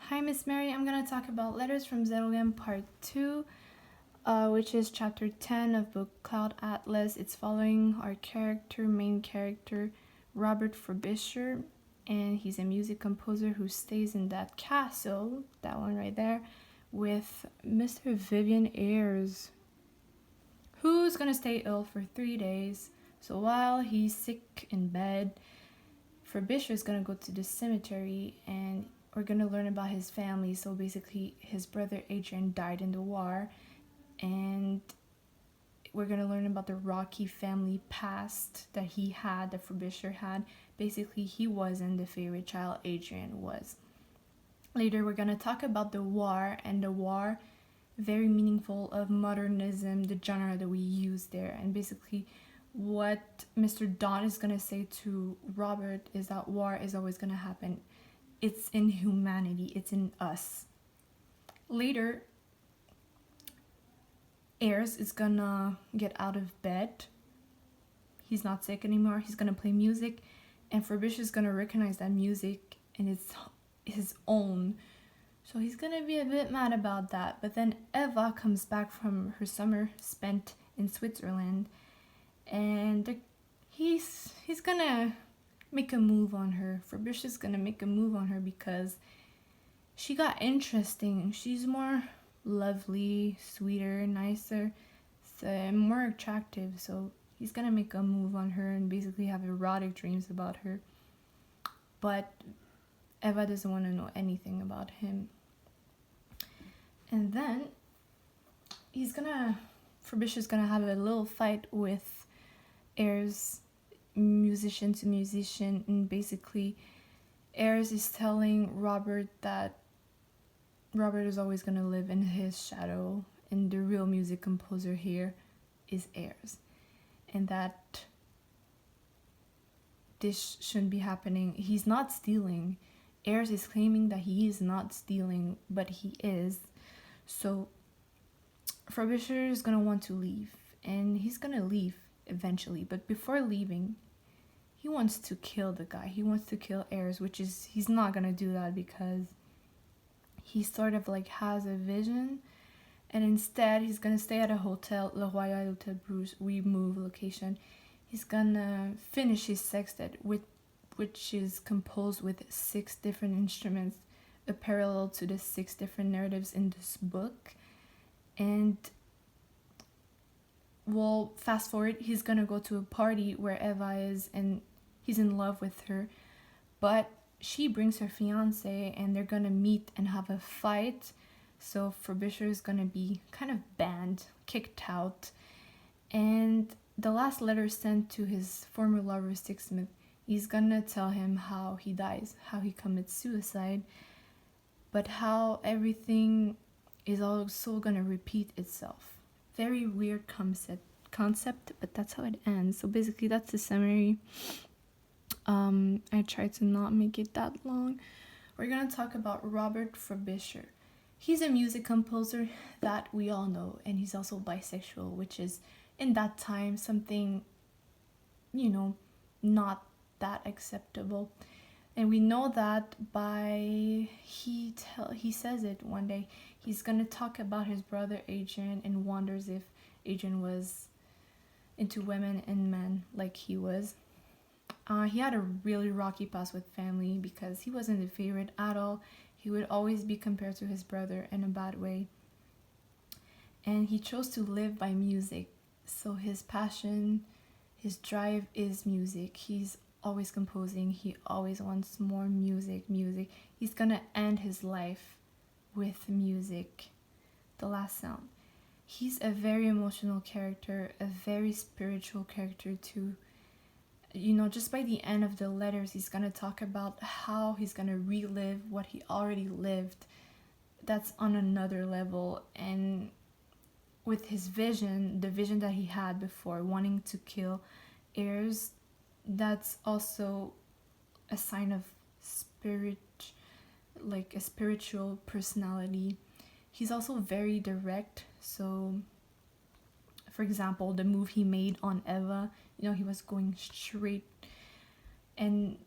Hi, Miss Mary. I'm going to talk about Letters from Zedelghem Part 2, which is chapter 10 of book Cloud Atlas. It's following our main character, Robert Frobisher, and he's a music composer who stays in that castle, that one right there, with Mr. Vivian Ayres, who's going to stay ill for 3 days. So while he's sick in bed, Frobisher is going to go to the cemetery and we're going to learn about his family. So basically, his brother Adrian died in the war, and we're going to learn about the rocky family past that Frobisher had. Basically, he wasn't the favorite child, Adrian was. Later, we're going to talk about the war, very meaningful of modernism, the genre that we use there. And basically, what Mr. Don is going to say to Robert is that war is always going to happen. It's in humanity, it's in us. Later, Ayres is gonna get out of bed. He's not sick anymore. He's gonna play music, and Frobisher is gonna recognize that music and it's his own. So he's gonna be a bit mad about that. But then Eva comes back from her summer spent in Switzerland, and he's gonna make a move on her. Frobisher's gonna make a move on her because she got interesting. She's more lovely, sweeter, nicer, so more attractive. So he's gonna make a move on her and basically have erotic dreams about her. But Eva doesn't want to know anything about him. And then Frobisher's gonna have a little fight with Ayres, musician to musician, and basically Ayres is telling Robert that Robert is always going to live in his shadow, and the real music composer here is Ayres, and that this shouldn't be happening. He's not stealing. Ayres is claiming that he is not stealing, but he is. So Frobisher is going to want to leave, and he's going to leave eventually, but before leaving, he wants to kill the guy. He wants to kill Ayres, he's not gonna do that because he sort of like has a vision, and instead he's gonna stay at a hotel, Le Royal Hotel Bruges, we move location. He's gonna finish his sextet, which is composed with 6 different instruments, a parallel to the 6 different narratives in this book. And well, fast forward, he's gonna go to a party where Eva is, and he's in love with her, but she brings her fiance, and they're gonna meet and have a fight. So Frobisher is gonna be kind of banned, kicked out. And the last letter sent to his former lover, Sixsmith, he's gonna tell him how he dies, how he commits suicide, but how everything is also gonna repeat itself. Very weird concept, but that's how it ends. So basically, that's the summary. I tried to not make it that long. We're gonna talk about Robert Frobisher. He's a music composer that we all know, and he's also bisexual, which is in that time something, not that acceptable. And we know that by he says it one day. He's gonna talk about his brother Adrian and wonders if Adrian was into women and men like he was. He had a really rocky past with family because he wasn't the favorite at all. He would always be compared to his brother in a bad way. And he chose to live by music. So his passion, his drive is music. He's always composing. He always wants more music. He's gonna end his life with music. The last sound. He's a very emotional character, a very spiritual character too. Just by the end of the letters, he's gonna talk about how he's gonna relive what he already lived. That's on another level. And with his vision, the vision that he had before, wanting to kill Ayres, that's also a sign of spirit, like a spiritual personality. He's also very direct. So for example, the move he made on Eva, he was going straight, and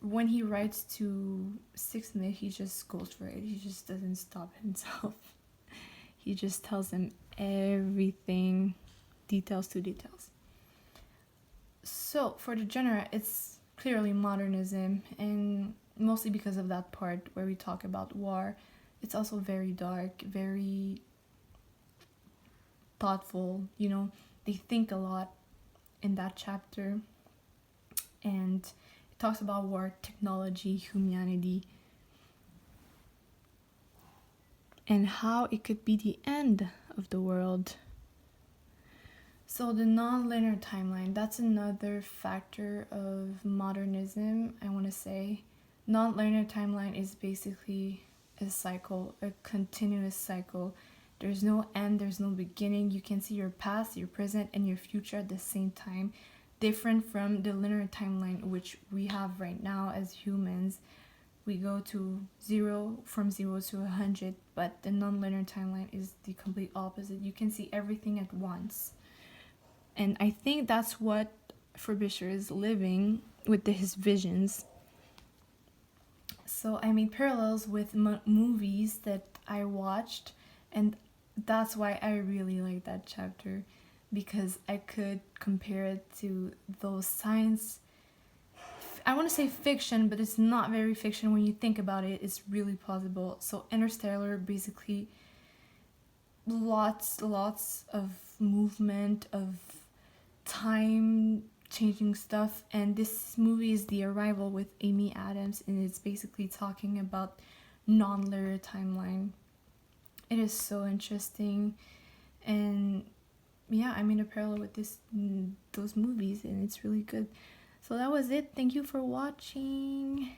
when he writes to 6 minute, he just goes for it. He just doesn't stop himself. He just tells them everything, details to details. So for the genre, it's clearly modernism, and mostly because of that part where we talk about war. It's also very dark, very thoughtful. They think a lot in that chapter, and it talks about war, technology, humanity, and how it could be the end of the world. So the non-linear timeline, that's another factor of modernism, I want to say. Non-linear timeline is basically a cycle, a continuous cycle. There's no end, there's no beginning. You can see your past, your present, and your future at the same time. Different from the linear timeline, which we have right now as humans. We go to from 0 to 100, but the non-linear timeline is the complete opposite. You can see everything at once. And I think that's what Frobisher is living with his visions. So I made parallels with movies that I watched, and that's why I really like that chapter, because I could compare it to those science, I want to say fiction, but it's not very fiction. When you think about it, it's really plausible. So Interstellar, basically lots of movement, of time changing stuff, and this movie is The Arrival with Amy Adams, and it's basically talking about non-linear timeline. It is so interesting, and yeah, I made a parallel with those movies, and it's really good. So that was it. Thank you for watching.